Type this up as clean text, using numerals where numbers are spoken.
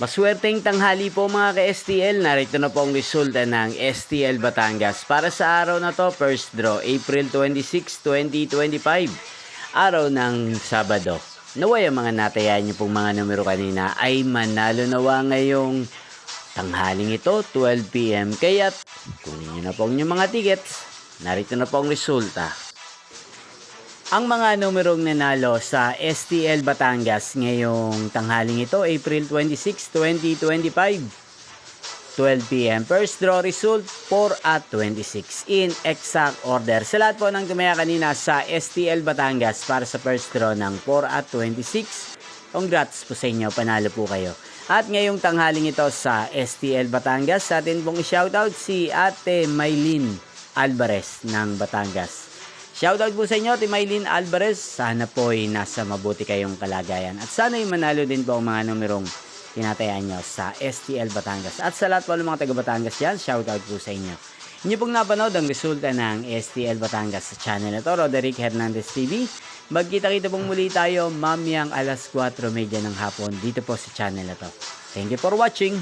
Maswerteng tanghali po mga ka-STL. Narito na po ang resulta ng STL Batangas para sa araw na to. First draw, April 26, 2025. Araw ng Sabado. Naway ang mga natayan niyo pong mga numero kanina ay manalo nawa ngayong tanghaling ito, 12 PM. Kaya't kunin niyo na po ang inyong mga tickets. Narito na po ang resulta. Ang mga numerong nanalo sa STL Batangas ngayong tanghaling ito, April 26, 2025, 12 PM. First draw result, 4 at 26 in exact order. Sa lahat po ng tumaya kanina sa STL Batangas para sa first draw ng 4 at 26, congrats po sa inyo, panalo po kayo. At ngayong tanghaling ito sa STL Batangas, sa atin pong shoutout si Ate Maylin Alvarez ng Batangas. Shoutout po sa inyo, Ate Maylin Alvarez. Sana po ay nasa mabuti kayong kalagayan. At sana ay manalo din po ang mga numerong tinatayaan nyo sa STL Batangas. At sa lahat po ng mga taga Batangas yan, shoutout po sa inyo. Inyo pong napanood ang resulta ng STL Batangas sa channel na to, Roderick Hernandez TV. Magkita-kita pong muli tayo mamayang alas 4:30 ng hapon dito po sa channel na to. Thank you for watching.